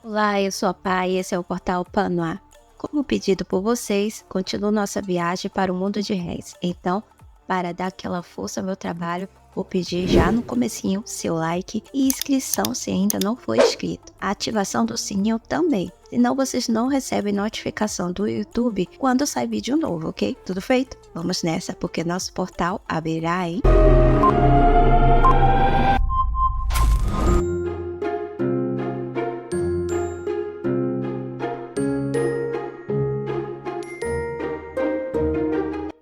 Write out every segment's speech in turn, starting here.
Olá, eu sou a Pai e esse é o portal Panoá. Como pedido por vocês, continuo nossa viagem para o mundo de réis. Então, para dar aquela força ao meu trabalho, vou pedir já no comecinho seu like e inscrição se ainda não for inscrito. A ativação do sininho também, senão vocês não recebem notificação do YouTube quando sai vídeo novo, ok? Tudo feito? Vamos nessa, porque nosso portal abrirá, hein?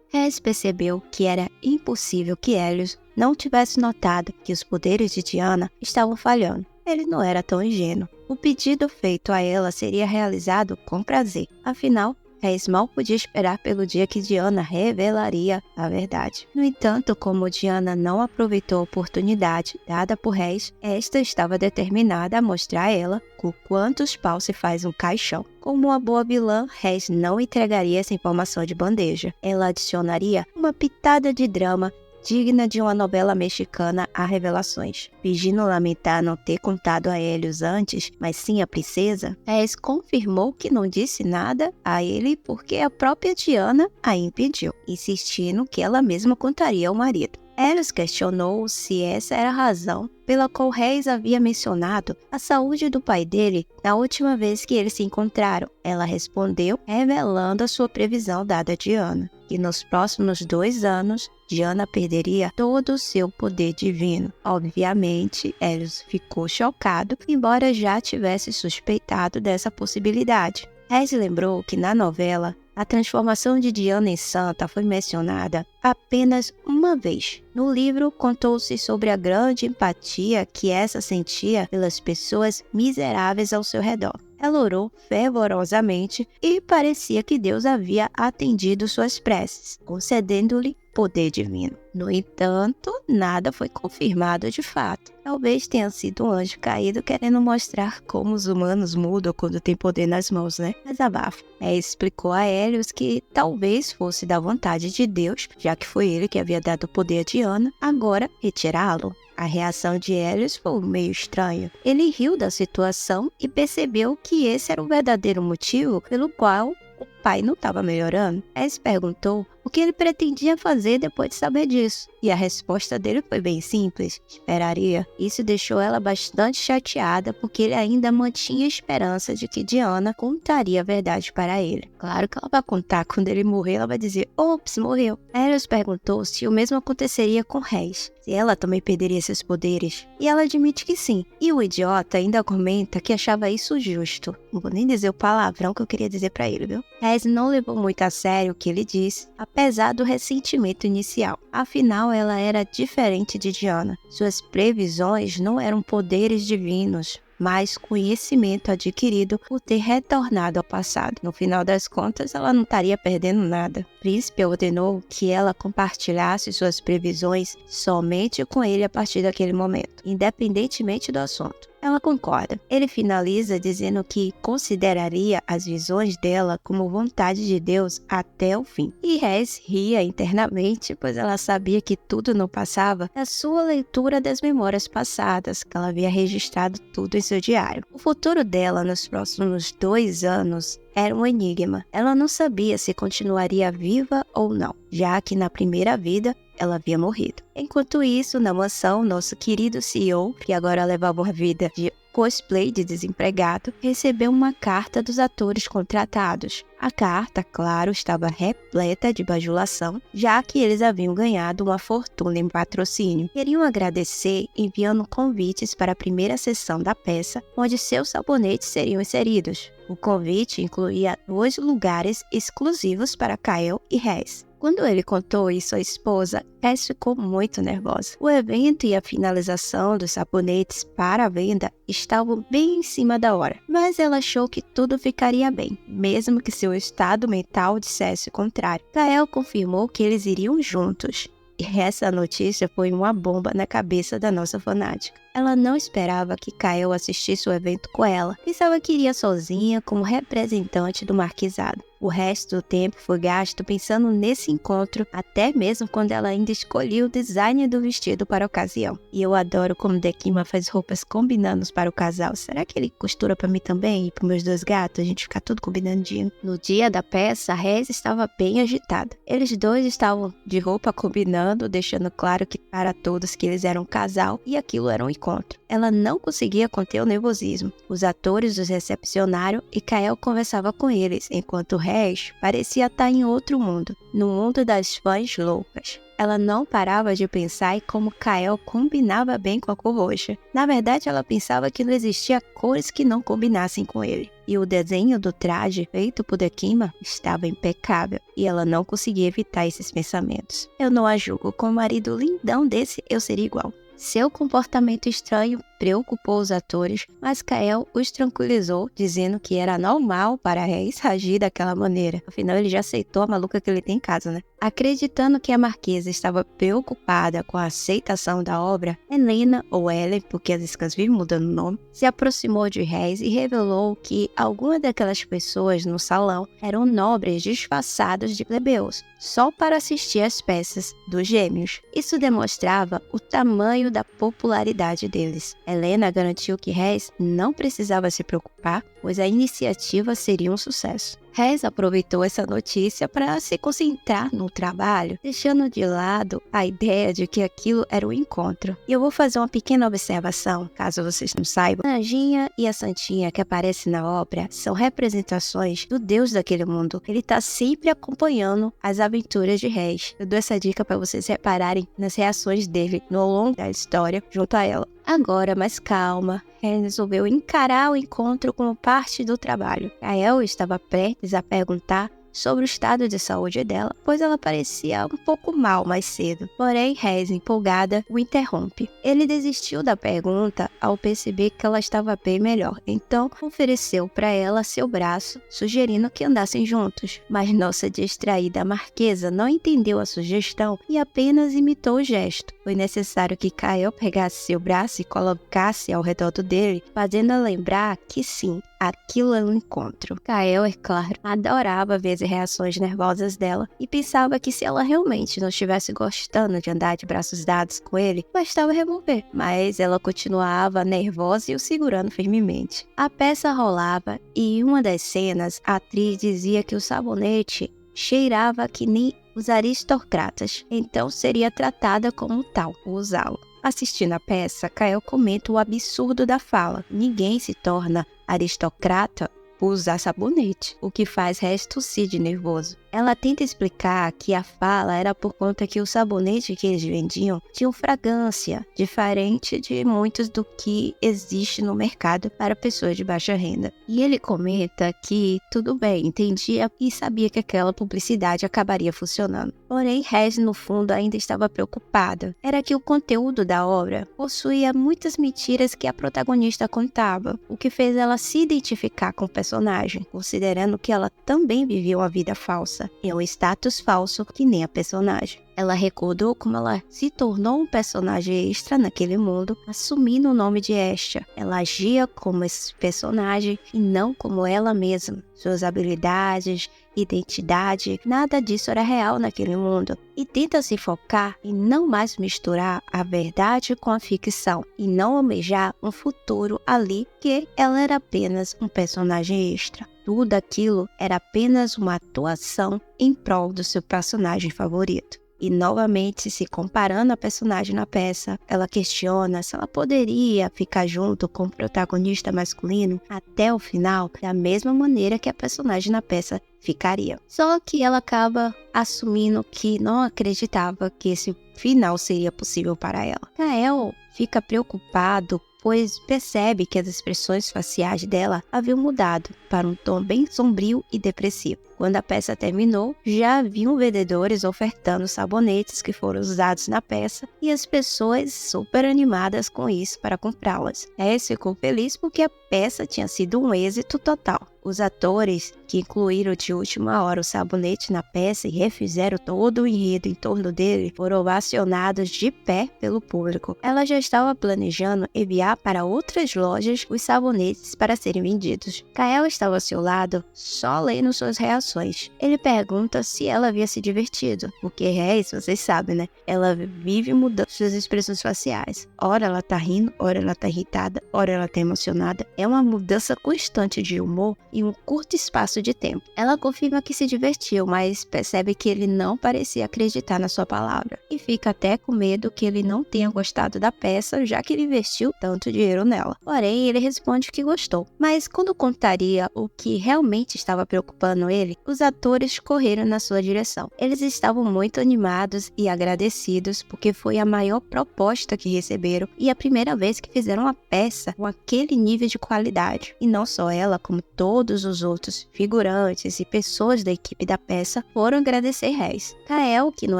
Reis percebeu que era impossível que Hélios não tivesse notado que os poderes de Diana estavam falhando. Ele não era tão ingênuo. O pedido feito a ela seria realizado com prazer. Afinal, Reis mal podia esperar pelo dia que Diana revelaria a verdade. No entanto, como Diana não aproveitou a oportunidade dada por Reis, esta estava determinada a mostrar a ela com quantos paus se faz um caixão. Como uma boa vilã, Reis não entregaria essa informação de bandeja. Ela adicionaria uma pitada de drama digna de uma novela mexicana a revelações. Fingindo lamentar não ter contado a Hélios antes, mas sim a princesa, Reis confirmou que não disse nada a ele porque a própria Diana a impediu, insistindo que ela mesma contaria ao marido. Hélios questionou se essa era a razão pela qual Reis havia mencionado a saúde do pai dele na última vez que eles se encontraram. Ela respondeu, revelando a sua previsão dada a Diana, que nos próximos 2 anos, Diana perderia todo o seu poder divino. Obviamente, Hélios ficou chocado, embora já tivesse suspeitado dessa possibilidade. Reis lembrou que na novela, a transformação de Diana em santa foi mencionada apenas uma vez. No livro, contou-se sobre a grande empatia que essa sentia pelas pessoas miseráveis ao seu redor. Ela orou fervorosamente e parecia que Deus havia atendido suas preces, concedendo-lhe poder divino. No entanto, nada foi confirmado de fato. Talvez tenha sido um anjo caído querendo mostrar como os humanos mudam quando tem poder nas mãos, né? Mas abafa. Explicou a Hélios que talvez fosse da vontade de Deus, já que foi ele que havia dado o poder a Diana, agora retirá-lo. A reação de Hélios foi meio estranha. Ele riu da situação e percebeu que esse era o verdadeiro motivo pelo qual o pai não estava melhorando. Hélios perguntou o que ele pretendia fazer depois de saber disso. E a resposta dele foi bem simples. Esperaria. Isso deixou ela bastante chateada porque ele ainda mantinha a esperança de que Diana contaria a verdade para ele. Claro que ela vai contar. Quando ele morrer, ela vai dizer, ops, morreu. Hélios perguntou se o mesmo aconteceria com Reis. Se ela também perderia seus poderes. E ela admite que sim. E o idiota ainda comenta que achava isso justo. Não vou nem dizer o palavrão que eu queria dizer para ele, viu? Reis não levou muito a sério o que ele disse, apesar do ressentimento inicial. Afinal, ela era diferente de Diana. Suas previsões não eram poderes divinos, mas conhecimento adquirido por ter retornado ao passado. No final das contas, ela não estaria perdendo nada. O príncipe ordenou que ela compartilhasse suas previsões somente com ele a partir daquele momento, independentemente do assunto. Ela concorda. Ele finaliza dizendo que consideraria as visões dela como vontade de Deus até o fim. E Reis ria internamente, pois ela sabia que tudo não passava da sua leitura das memórias passadas, que ela havia registrado tudo em seu diário. O futuro dela nos próximos 2 anos era um enigma. Ela não sabia se continuaria viva ou não, já que na primeira vida ela havia morrido. Enquanto isso, na mansão, nosso querido CEO, que agora levava uma vida de cosplay de desempregado, recebeu uma carta dos atores contratados. A carta, claro, estava repleta de bajulação, já que eles haviam ganhado uma fortuna em patrocínio. Queriam agradecer enviando convites para a primeira sessão da peça, onde seus sabonetes seriam inseridos. O convite incluía 2 lugares exclusivos para Kael e Reis. Quando ele contou isso à esposa, Reis ficou muito nervosa. O evento e a finalização dos sabonetes para a venda estavam bem em cima da hora, mas ela achou que tudo ficaria bem, mesmo que seu estado mental dissesse o contrário. Kael confirmou que eles iriam juntos. E essa notícia foi uma bomba na cabeça da nossa fanática. Ela não esperava que Kael assistisse o evento com ela. Pensava que iria sozinha como representante do marquesado. O resto do tempo foi gasto pensando nesse encontro, até mesmo quando ela ainda escolhia o design do vestido para a ocasião. E eu adoro como Dekima faz roupas combinando para o casal. Será que ele costura para mim também e para meus 2 gatos? A gente fica tudo combinandinho. No dia da peça, a Rez estava bem agitada. Eles dois estavam de roupa combinando, deixando claro que para todos que eles eram um casal e aquilo era um encontro. Ela não conseguia conter o nervosismo. Os atores os recepcionaram e Kael conversava com eles, enquanto Rez parecia estar em outro mundo, no mundo das fãs loucas. Ela não parava de pensar em como Kael combinava bem com a cor roxa. Na verdade, ela pensava que não existia cores que não combinassem com ele. E o desenho do traje feito por Dekima estava impecável, e ela não conseguia evitar esses pensamentos. Eu não a julgo, com um marido lindão desse eu seria igual. Seu comportamento estranho preocupou os atores, mas Kael os tranquilizou, dizendo que era normal para Rez agir daquela maneira. Afinal, ele já aceitou a maluca que ele tem em casa, né? Acreditando que a marquesa estava preocupada com a aceitação da obra, Helena, ou Ellen, porque as iscas vivem mudando o nome, se aproximou de Rez e revelou que algumas daquelas pessoas no salão eram nobres disfarçados de plebeus, só para assistir às peças dos gêmeos. Isso demonstrava o tamanho da popularidade deles. Helena garantiu que Rez não precisava se preocupar, pois a iniciativa seria um sucesso. Rez aproveitou essa notícia para se concentrar no trabalho, deixando de lado a ideia de que aquilo era um encontro. E eu vou fazer uma pequena observação, caso vocês não saibam. A anjinha e a santinha que aparecem na obra são representações do deus daquele mundo. Ele está sempre acompanhando as aventuras de Rez. Eu dou essa dica para vocês repararem nas reações dele no longo da história junto a ela. Agora, mais calma, Rez resolveu encarar o encontro como parte do trabalho. Kael estava prestes a perguntar sobre o estado de saúde dela, pois ela parecia um pouco mal mais cedo. Porém, Rez, empolgada, o interrompe. Ele desistiu da pergunta ao perceber que ela estava bem melhor, então ofereceu para ela seu braço, sugerindo que andassem juntos. Mas nossa distraída marquesa não entendeu a sugestão e apenas imitou o gesto. Foi necessário que Kael pegasse seu braço e colocasse ao redor dele, fazendo-a lembrar que sim, aquilo é um encontro. Kael, é claro, adorava ver as reações nervosas dela e pensava que se ela realmente não estivesse gostando de andar de braços dados com ele, bastava remover. Mas ela continuava nervosa e o segurando firmemente. A peça rolava e em uma das cenas, a atriz dizia que o sabonete cheirava que nem os aristocratas, então seria tratada como tal, por usá-lo. Assistindo a peça, Kael comenta o absurdo da fala. Ninguém se torna aristocrata por usar sabonete, o que faz Rez tossir de nervoso. Ela tenta explicar que a fala era por conta que o sabonete que eles vendiam tinha fragrância diferente de muitos do que existe no mercado para pessoas de baixa renda. E ele comenta que tudo bem, entendia e sabia que aquela publicidade acabaria funcionando. Porém, Rez no fundo ainda estava preocupada. Era que o conteúdo da obra possuía muitas mentiras que a protagonista contava, o que fez ela se identificar com o personagem, considerando que ela também vivia uma vida falsa. É um status falso que nem a personagem. Ela recordou como ela se tornou um personagem extra naquele mundo, assumindo o nome de Estia. Ela agia como esse personagem e não como ela mesma. Suas habilidades, identidade, nada disso era real naquele mundo. E tenta se focar em não mais misturar a verdade com a ficção e não almejar um futuro ali que ela era apenas um personagem extra. Tudo aquilo era apenas uma atuação em prol do seu personagem favorito. E novamente, se comparando a personagem na peça, ela questiona se ela poderia ficar junto com o protagonista masculino até o final, da mesma maneira que a personagem na peça ficaria. Só que ela acaba assumindo que não acreditava que esse final seria possível para ela. Kael fica preocupado, pois percebe que as expressões faciais dela haviam mudado para um tom bem sombrio e depressivo. Quando a peça terminou, já haviam vendedores ofertando sabonetes que foram usados na peça e as pessoas super animadas com isso para comprá-las. Rez ficou feliz porque a peça tinha sido um êxito total. Os atores, que incluíram de última hora o sabonete na peça e refizeram todo o enredo em torno dele, foram ovacionados de pé pelo público. Ela já estava planejando enviar para outras lojas os sabonetes para serem vendidos. Kael estava ao seu lado, só lendo suas reações. Ele pergunta se ela havia se divertido, porque Rez, vocês sabem, né? Ela vive mudando suas expressões faciais. Ora ela tá rindo, ora ela tá irritada, ora ela tá emocionada. É uma mudança constante de humor em um curto espaço de tempo. Ela confirma que se divertiu, mas percebe que ele não parecia acreditar na sua palavra. E fica até com medo que ele não tenha gostado da peça, já que ele investiu tanto dinheiro nela. Porém, ele responde que gostou. Mas quando contaria o que realmente estava preocupando ele, os atores correram na sua direção. Eles estavam muito animados e agradecidos porque foi a maior proposta que receberam e a primeira vez que fizeram uma peça com aquele nível de qualidade. E não só ela, como todos os outros figurantes e pessoas da equipe da peça foram agradecer Rez. Kael, que não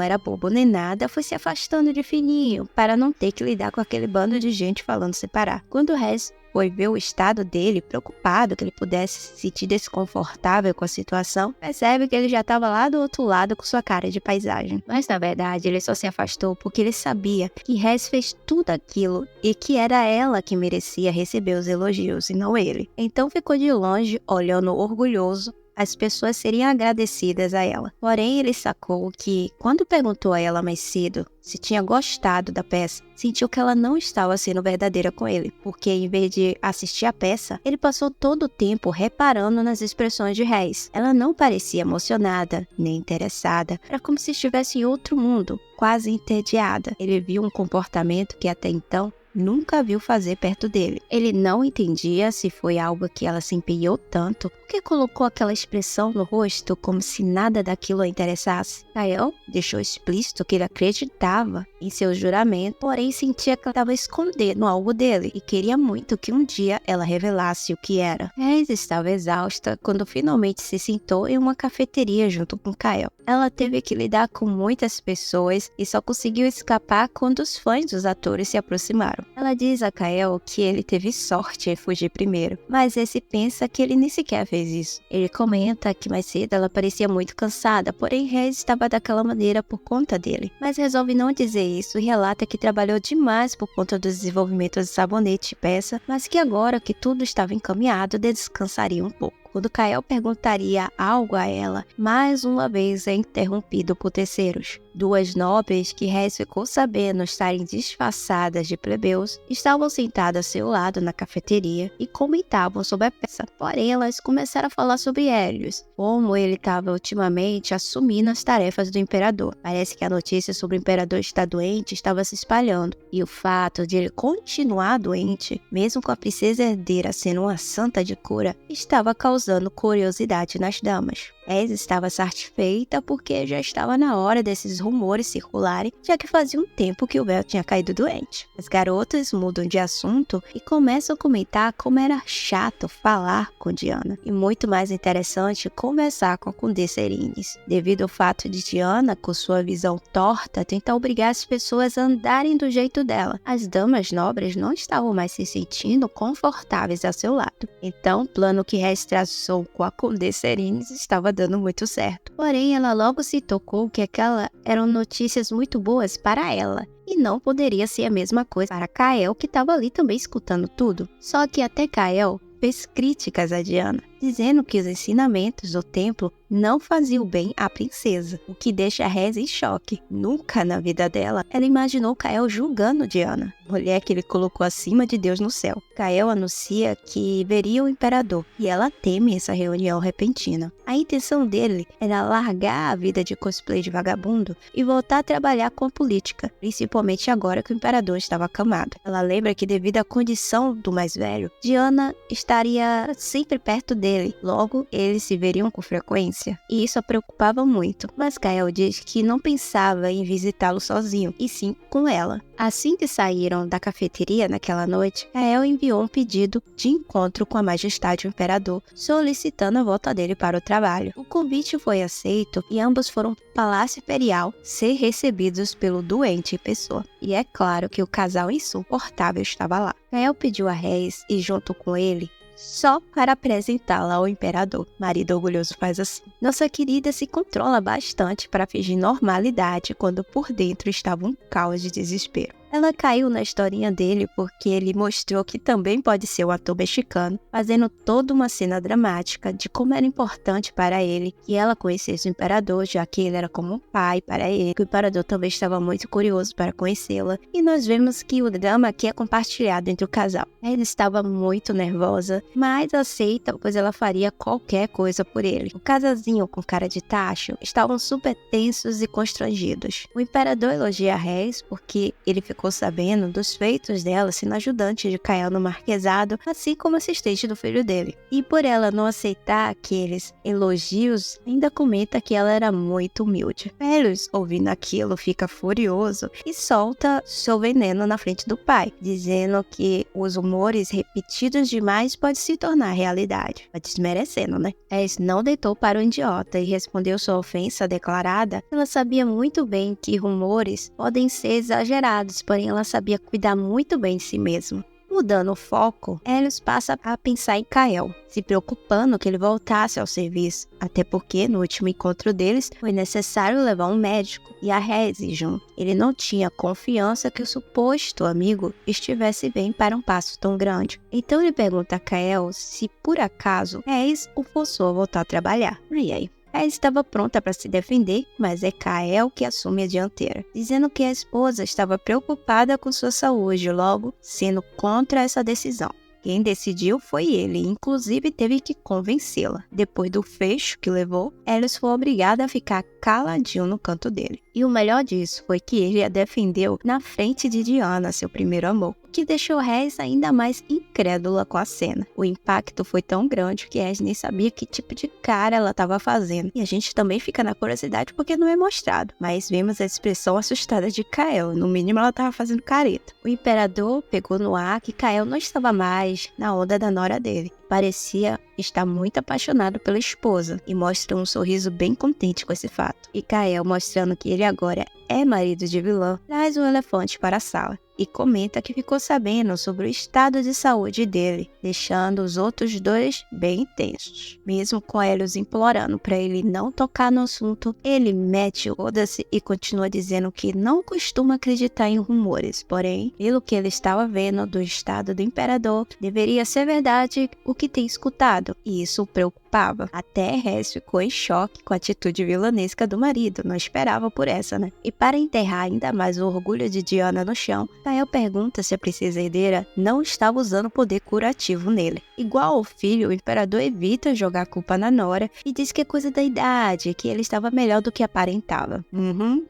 era bobo nem nada, foi se afastando de fininho para não ter que lidar com aquele bando de gente falando separar. Quando Rez foi ver o estado dele, preocupado que ele pudesse se sentir desconfortável com a situação, percebe que ele já estava lá do outro lado com sua cara de paisagem. Mas na verdade ele só se afastou porque ele sabia que Rez fez tudo aquilo e que era ela que merecia receber os elogios e não ele. Então ficou de longe, olhando orgulhoso as pessoas seriam agradecidas a ela. Porém, ele sacou que, quando perguntou a ela mais cedo se tinha gostado da peça, sentiu que ela não estava sendo verdadeira com ele, porque em vez de assistir a peça, ele passou todo o tempo reparando nas expressões de Rez. Ela não parecia emocionada, nem interessada, era como se estivesse em outro mundo, quase entediada. Ele viu um comportamento que até então nunca viu fazer perto dele. Ele não entendia se foi algo que ela se empenhou tanto, porque colocou aquela expressão no rosto como se nada daquilo a interessasse. Kael deixou explícito que ele acreditava em seu juramento, porém sentia que ela estava escondendo algo dele e queria muito que um dia ela revelasse o que era. Rez estava exausta quando finalmente se sentou em uma cafeteria junto com Kael. Ela teve que lidar com muitas pessoas e só conseguiu escapar quando os fãs dos atores se aproximaram. Ela diz a Kael que ele teve sorte em fugir primeiro, mas esse pensa que ele nem sequer fez isso. Ele comenta que mais cedo ela parecia muito cansada, porém Rez estava daquela maneira por conta dele. Mas resolve não dizer isso e relata que trabalhou demais por conta do desenvolvimento do sabonete e peça, mas que agora que tudo estava encaminhado, descansaria um pouco. Quando Kael perguntaria algo a ela, mais uma vez é interrompido por terceiros. Duas nobres que Rez ficou sabendo estarem disfarçadas de plebeus estavam sentadas ao seu lado na cafeteria e comentavam sobre a peça. Porém, elas começaram a falar sobre Hélios, como ele estava ultimamente assumindo as tarefas do imperador. Parece que a notícia sobre o imperador estar doente estava se espalhando, e o fato de ele continuar doente, mesmo com a princesa herdeira sendo uma santa de cura, estava causando curiosidade nas damas. Rez estava satisfeita porque já estava na hora desses rumores circularem, já que fazia um tempo que o Bel tinha caído doente. As garotas mudam de assunto e começam a comentar como era chato falar com Diana, e muito mais interessante conversar com a Condessa Erinis, devido ao fato de Diana, com sua visão torta, tentar obrigar as pessoas a andarem do jeito dela. As damas nobres não estavam mais se sentindo confortáveis ao seu lado. Então, o plano que Rez traçou com a Condessa Erinis estava dando muito certo. Porém, ela logo se tocou que aquelas eram notícias muito boas para ela, e não poderia ser a mesma coisa para Kael, que estava ali também escutando tudo. Só que até Kael fez críticas a Diana, dizendo que os ensinamentos do templo não faziam bem à princesa, o que deixa Rez em choque. Nunca na vida dela ela imaginou Kael julgando Diana, mulher que ele colocou acima de Deus no céu. Kael anuncia que veria o imperador e ela teme essa reunião repentina. A intenção dele era largar a vida de cosplay de vagabundo e voltar a trabalhar com a política, principalmente agora que o imperador estava acamado. Ela lembra que devido à condição do mais velho, Diana estaria sempre perto dele, logo eles se veriam com frequência, e isso a preocupava muito. Mas Kael diz que não pensava em visitá-lo sozinho, e sim com ela. Assim que saíram da cafeteria naquela noite, Kael enviou um pedido de encontro com a majestade do imperador, solicitando a volta dele para o trabalho. O convite foi aceito e ambos foram para o Palácio Imperial ser recebidos pelo doente em pessoa. E é claro que o casal insuportável estava lá. Kael pediu a Rez ir junto com ele só para apresentá-la ao imperador. Marido orgulhoso faz assim. Nossa querida se controla bastante para fingir normalidade quando por dentro estava um caos de desespero. Ela caiu na historinha dele porque ele mostrou que também pode ser um ator mexicano, fazendo toda uma cena dramática de como era importante para ele que ela conhecesse o imperador, já que ele era como um pai para ele. O imperador também estava muito curioso para conhecê-la, e nós vemos que o drama aqui é compartilhado entre o casal. Ela estava muito nervosa, mas aceita, pois ela faria qualquer coisa por ele. O casalzinho com cara de tacho estavam super tensos e constrangidos. O imperador elogia a Rhys porque ele ficou sabendo dos feitos dela sendo ajudante de Kael no marquesado, assim como assistente do filho dele. E por ela não aceitar aqueles elogios, ainda comenta que ela era muito humilde. Pelios, ouvindo aquilo, fica furioso e solta seu veneno na frente do pai, dizendo que os rumores repetidos demais podem se tornar realidade. Desmerecendo, né? Rhys não deitou para o idiota e respondeu sua ofensa declarada. Ela sabia muito bem que rumores podem ser exagerados, porém ela sabia cuidar muito bem de si mesma. Mudando o foco, Helios passa a pensar em Kael, se preocupando que ele voltasse ao serviço, até porque no último encontro deles foi necessário levar um médico e a Rhys junto. Ele não tinha confiança que o suposto amigo estivesse bem para um passo tão grande. Então ele pergunta a Kael se por acaso Rhys o forçou a voltar a trabalhar. E aí? Ela estava pronta para se defender, mas é Kael que assume a dianteira, dizendo que a esposa estava preocupada com sua saúde, logo sendo contra essa decisão. Quem decidiu foi ele, e inclusive teve que convencê-la. Depois do fecho que levou, Helios foi obrigada a ficar caladinho no canto dele. E o melhor disso foi que ele a defendeu na frente de Diana, seu primeiro amor, o que deixou Rhys ainda mais incrédula com a cena. O impacto foi tão grande que Rhys nem sabia que tipo de cara ela estava fazendo. E a gente também fica na curiosidade porque não é mostrado, mas vemos a expressão assustada de Kael, no mínimo ela estava fazendo careta. O imperador pegou no ar que Kael não estava mais na onda da nora dele. Parecia estar muito apaixonado pela esposa e mostra um sorriso bem contente com esse fato. E Kael, mostrando que ele agora é marido de vilã, traz um elefante para a sala e comenta que ficou sabendo sobre o estado de saúde dele, deixando os outros dois bem tensos. Mesmo com Helios implorando para ele não tocar no assunto, ele mete o foda-se e continua dizendo que não costuma acreditar em rumores, porém, pelo que ele estava vendo do estado do imperador, deveria ser verdade o que tem escutado, e isso o preocupava. Até Rhys ficou em choque com a atitude vilanesca do marido, não esperava por essa, né? E para enterrar ainda mais o orgulho de Diana no chão, Kael pergunta se a princesa herdeira não estava usando poder curativo nele. Igual ao filho, o imperador evita jogar a culpa na nora e diz que é coisa da idade, que ele estava melhor do que aparentava.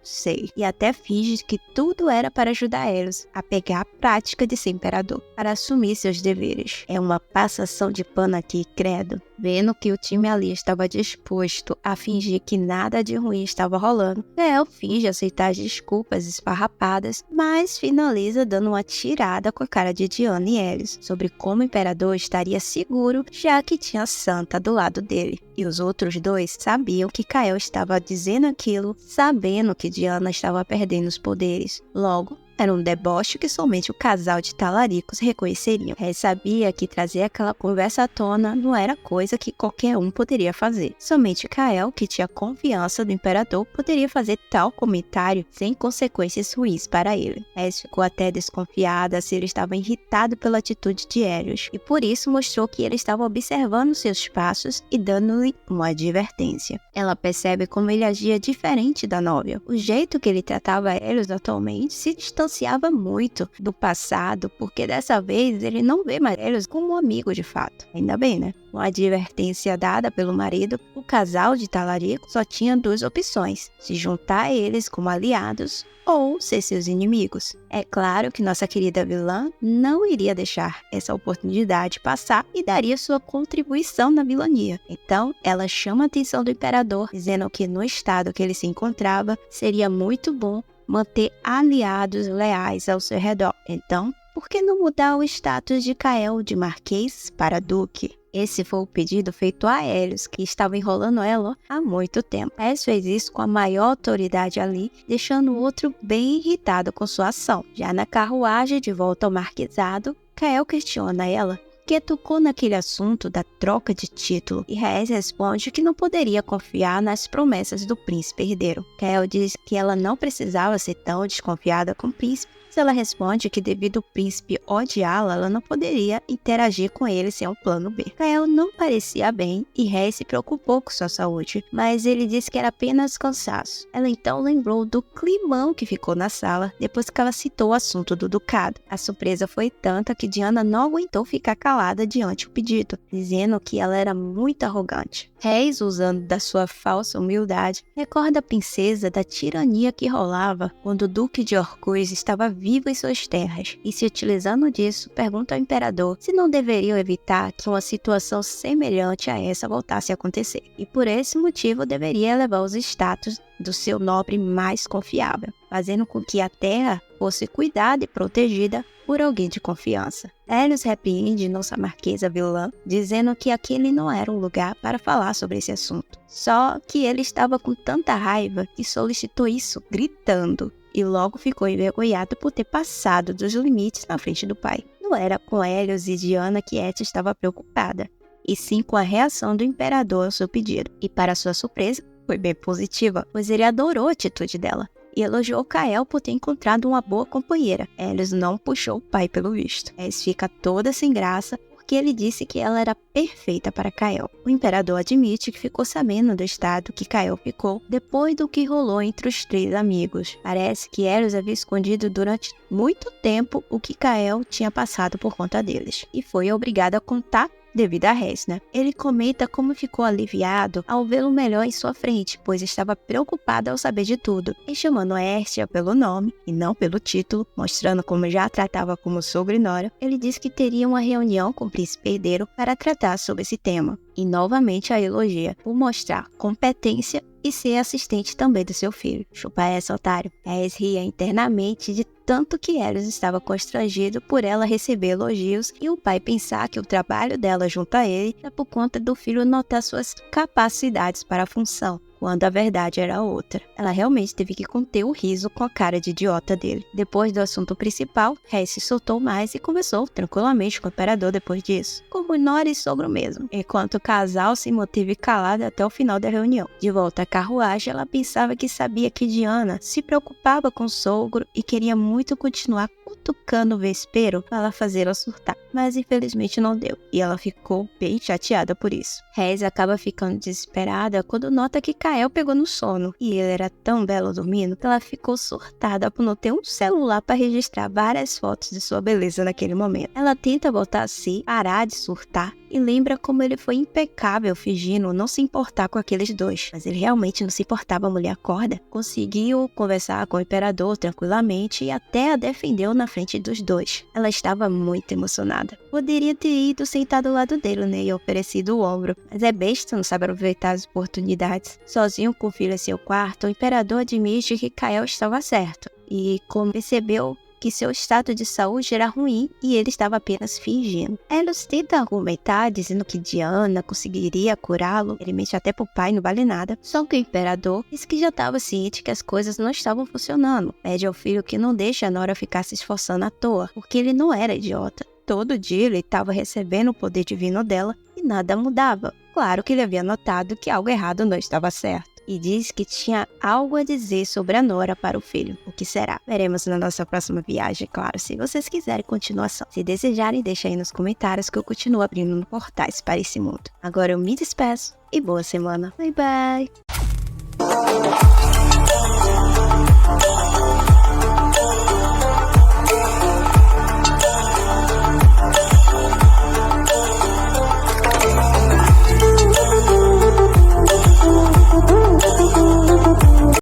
Sei. E até finge que tudo era para ajudar Helios a pegar a prática de ser imperador, para assumir seus deveres. É uma passação de pano aqui, credo. Vendo que o time ali estava disposto a fingir que nada de ruim estava rolando, Kael finge aceitar as desculpas esfarrapadas, mas finaliza dando uma tirada com a cara de Diana e Helios sobre como o imperador estaria seguro, já que tinha Santa do lado dele. E os outros dois sabiam que Kael estava dizendo aquilo, sabendo que Diana estava perdendo os poderes. Logo, era um deboche que somente o casal de talaricos reconheceriam. Rhys sabia que trazer aquela conversa à tona não era coisa que qualquer um poderia fazer. Somente Kael, que tinha confiança do imperador, poderia fazer tal comentário sem consequências ruins para ele. Rhys ficou até desconfiada se ele estava irritado pela atitude de Helios, e por isso mostrou que ele estava observando seus passos e dando-lhe uma advertência. Ela percebe como ele agia diferente da Nóvia. O jeito que ele tratava Helios atualmente se distanciava muito do passado, porque dessa vez ele não vê mais Helios como um amigo de fato. Ainda bem, né? Com a advertência dada pelo marido, o casal de Talarico só tinha duas opções: se juntar a eles como aliados ou ser seus inimigos. É claro que nossa querida vilã não iria deixar essa oportunidade passar e daria sua contribuição na vilania. Então, ela chama a atenção do imperador, dizendo que no estado que ele se encontrava, seria muito bom manter aliados leais ao seu redor. Então, por que não mudar o status de Kael de marquês para duque? Esse foi o pedido feito a Helios, que estava enrolando ela há muito tempo. Helios fez isso com a maior autoridade ali, deixando o outro bem irritado com sua ação. Já na carruagem de volta ao marquesado, Kael questiona ela que tocou naquele assunto da troca de título, e Rhaes responde que não poderia confiar nas promessas do príncipe herdeiro. Kael diz que ela não precisava ser tão desconfiada com o príncipe, mas ela responde que devido ao príncipe odiá-la, ela não poderia interagir com ele sem um plano B. Kael não parecia bem e Rhaes se preocupou com sua saúde, mas ele disse que era apenas cansaço. Ela então lembrou do climão que ficou na sala depois que ela citou o assunto do ducado. A surpresa foi tanta que Diana não aguentou ficar calada diante do pedido, dizendo que ela era muito arrogante. Rhaes, usando da sua falsa humildade, recorda a princesa da tirania que rolava quando o duque de Orcus estava vivo em suas terras, e se utilizando disso, pergunta ao imperador se não deveriam evitar que uma situação semelhante a essa voltasse a acontecer, e por esse motivo deveria elevar os status do seu nobre mais confiável, fazendo com que a terra fosse cuidada e protegida por alguém de confiança. Aelius repreende nossa marquesa vilã, dizendo que aquele não era um lugar para falar sobre esse assunto. Só que ele estava com tanta raiva que solicitou isso gritando, e logo ficou envergonhado por ter passado dos limites na frente do pai. Não era com Aelius e Diana que Etia estava preocupada, e sim com a reação do imperador ao seu pedido. E para sua surpresa, foi bem positiva, pois ele adorou a atitude dela e elogiou Kael por ter encontrado uma boa companheira. Aelius não puxou o pai pelo visto. Rhaes fica toda sem graça porque ele disse que ela era perfeita para Kael. O imperador admite que ficou sabendo do estado que Kael ficou depois do que rolou entre os três amigos. Parece que Aelius havia escondido durante muito tempo o que Kael tinha passado por conta deles, e foi obrigado a contar devido a Rhaes, né? Ele comenta como ficou aliviado ao vê-lo melhor em sua frente, pois estava preocupado ao saber de tudo, e chamando Estia pelo nome e não pelo título, mostrando como já a tratava como sogra e nora, ele disse que teria uma reunião com o príncipe herdeiro para tratar sobre esse tema, e novamente a elogia por mostrar competência e ser assistente também do seu filho. Chupa essa, otário. Rhaes ria internamente de tanto que Aelius estava constrangido por ela receber elogios e o pai pensar que o trabalho dela junto a ele é por conta do filho notar suas capacidades para a função, quando a verdade era outra. Ela realmente teve que conter o riso com a cara de idiota dele. Depois do assunto principal, Rhaes se soltou mais e conversou tranquilamente com o imperador depois disso, como nora e sogro mesmo, enquanto o casal se manteve calado até o final da reunião. De volta à carruagem, ela pensava que sabia que Diana se preocupava com o sogro e queria muito continuar cutucando o vespeiro para ela fazê-la surtar, mas infelizmente não deu, e ela ficou bem chateada por isso. Rhaes acaba ficando desesperada quando nota que Kael pegou no sono, e ele era tão belo dormindo que ela ficou surtada por não ter um celular para registrar várias fotos de sua beleza naquele momento. Ela tenta voltar a si, parar de surtar, e lembra como ele foi impecável fingindo não se importar com aqueles dois. Mas ele realmente não se importava, a mulher acorda. Conseguiu conversar com o imperador tranquilamente e até a defendeu na frente dos dois. Ela estava muito emocionada. Poderia ter ido sentar ao lado dele, né, e oferecido o ombro. Mas é besta, não sabe aproveitar as oportunidades. Sozinho com o filho em seu quarto, o imperador admite que Kael estava certo. E como percebeu que seu estado de saúde era ruim e ele estava apenas fingindo. Aelius tenta argumentar, dizendo que Diana conseguiria curá-lo, ele mente até pro pai, não vale nada. Só que o imperador disse que já estava ciente que as coisas não estavam funcionando. Pede ao filho que não deixe a nora ficar se esforçando à toa, porque ele não era idiota. Todo dia ele estava recebendo o poder divino dela e nada mudava. Claro que ele havia notado que algo errado não estava certo. E diz que tinha algo a dizer sobre a nora para o filho. O que será? Veremos na nossa próxima viagem, claro, se vocês quiserem continuação. Se desejarem, deixa aí nos comentários que eu continuo abrindo portais para esse mundo. Agora eu me despeço e boa semana. Bye, bye!